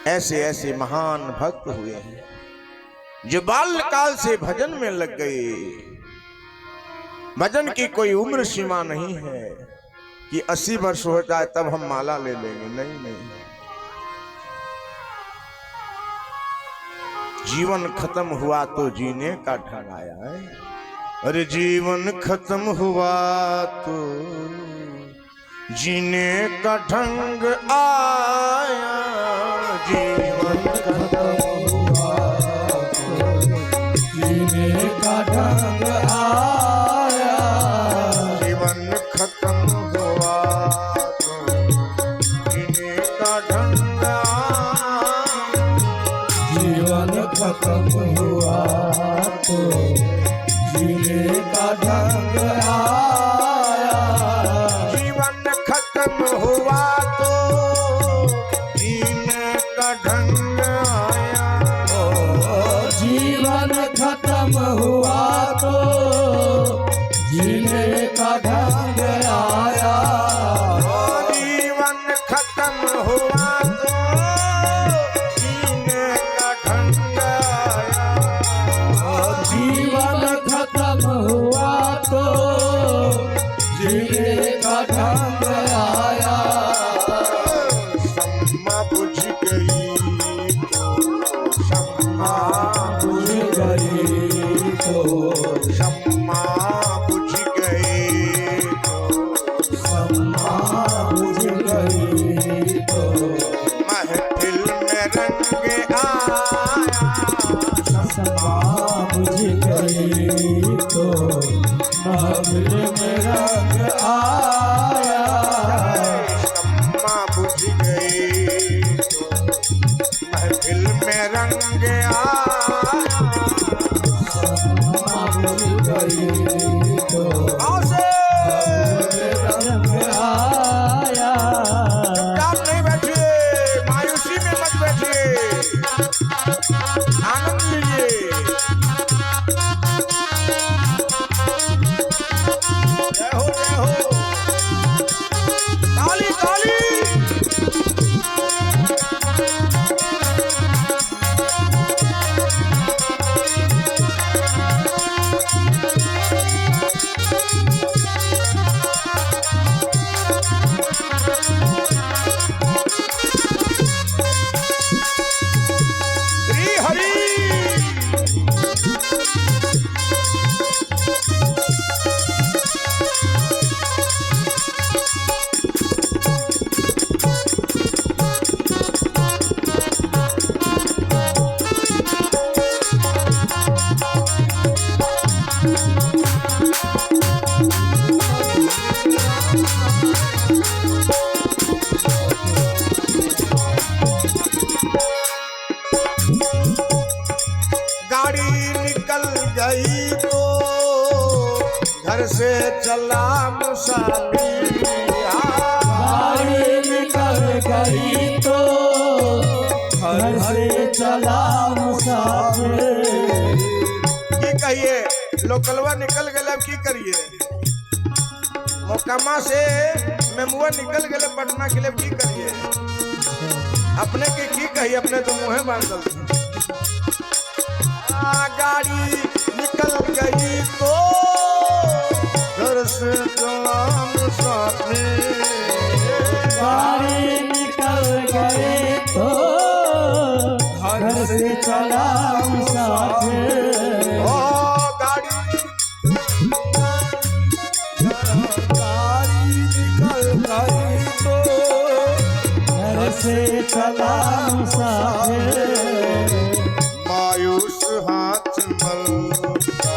ऐसे ऐसे महान भक्त हुए हैं जो बाल्यकाल से भजन में लग गए। भजन की कोई उम्र सीमा नहीं है कि 80 वर्ष हो जाए तब हम माला ले लेंगे, नहीं नहीं। जीवन खत्म हुआ तो जीने का ढंग आया है। अरे जीवन खत्म हुआ तो जीने का ढंग आया, जीवन खत्म हुआ तो जीने का ढंग आया, जीवन खत्म हुआ तो जीने का ढंग आया, जीवन खत्म हुआ तो जीने का ढंग आया, जीवन खत्म हुआ तो जीने का ढंग आया, जीवन खत्म हुआ तो जीने का ढंग आया, जीवन खत्म हुआ तो जीने का ढंग आया, जीवन खत्म हुआ तो जीने का ढंग आया, शम्मा बुझ गई तो शम्मा बुझ गई तो शम्मा बुझ गई तो सम्मा बुझ गई तो महफिल में रंग आया, सम्मा बुझ गई तो महफिल में रंग आया, शम्मा बुझ गई तो महफिल में रंग आया, सम्मा बुझ गई तो से रंग आया। आप नहीं बैठिए, मायूसी में मत बैठिए, आनंद लीजिए। जय हो जय हो, ताली ताली। श्री हरि। गाड़ी निकल गई तो घर से चला मुसाफिर, गाड़ी निकल गई तो घर से चला मुसाफिर। की कहिए लोकलवा निकल गए, अब की करिए। मोकामा से मेमुआ निकल गए पटना के लिए, की करिए। अपने के की कहिए, अपने तो मुँह बांधल। गाड़ी निकल गई तो घर से चला मुसाफिर, गाड़ी निकल गई तो घर से चला मुसाफिर। ओ गाड़ी निकल गई तो घर से चला मुसाफिर। मायूस हाथ मलता,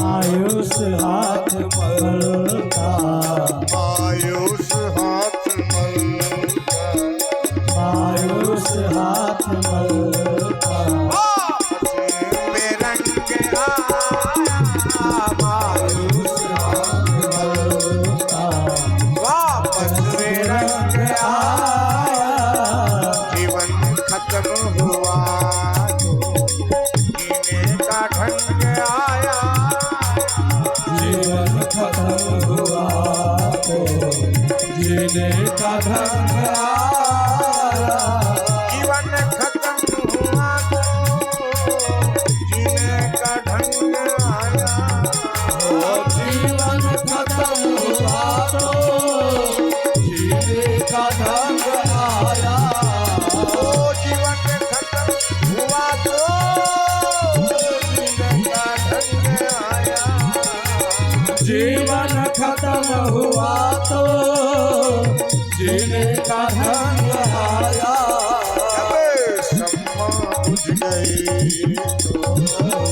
आयुष हाथ मलता, मायूस हाथ मलता, आयुष हाथ मलता। बेरंग आया, मायूस हाथ मलता, वापस बेरंग आया, जीवन खत्म हुआ तो जीने का ढंग आया, जीवन खत्म हुआ तो जीने का ढंग आया। ढंग आया अब सम्मा बुझ गई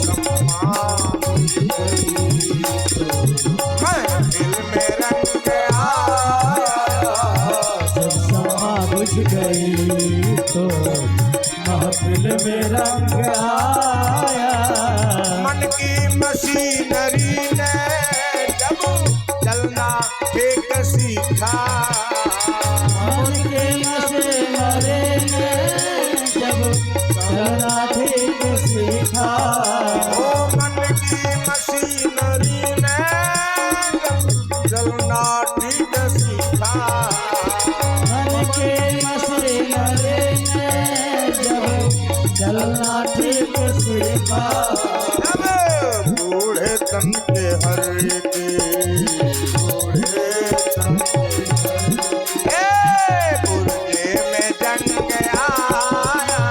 सम्मा बुझ गई दिल में रंग आया जब समा बुझ गई तो महफिल में रंग आया मन की मशीनरी ने जब चलना ठीक सीखा मन के नशे मरे ने जब चलना ठीक सीखा ओ मन की मशीनरी ने जब चलना ठीक सीखा मन के नशे मरे ने जब चलना ठीक सीखा अब बूढ़े तन के हर के बूढ़े तन के बुर्जे में जंग आया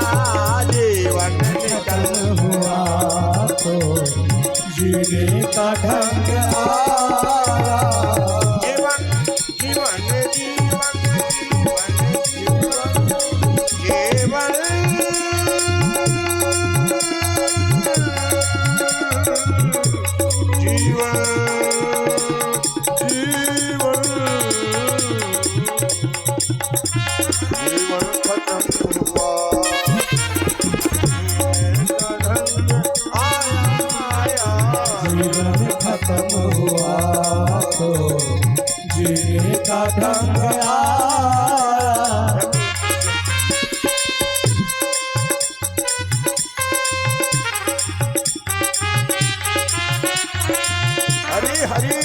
जीवन निकल हुआ तो जीने का ढंग आया जीवन जीवन जीवन जीवन जीवन जीवन जीवन जीवन खत्म हुआ आया जीवन खत्म हुआ तो जीने का ढंग आया हरी हरी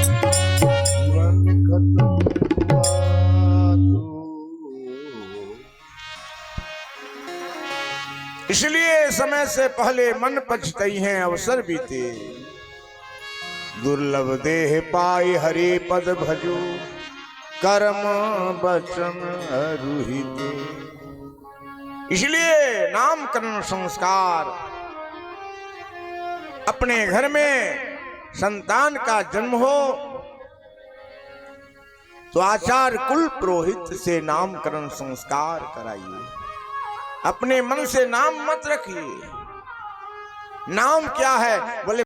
जीवन खत्म हुआ तो इसलिए समय से पहले मन पछतई हैं अवसर बीते दुर्लभ देह पाई हरि पद भजो कर्म बचन रुहिते इसलिए नामकरण संस्कार अपने घर में संतान का जन्म हो तो आचार्य कुल पुरोहित से नामकरण संस्कार कराइए अपने मन से नाम मत रखिए नाम क्या है बोले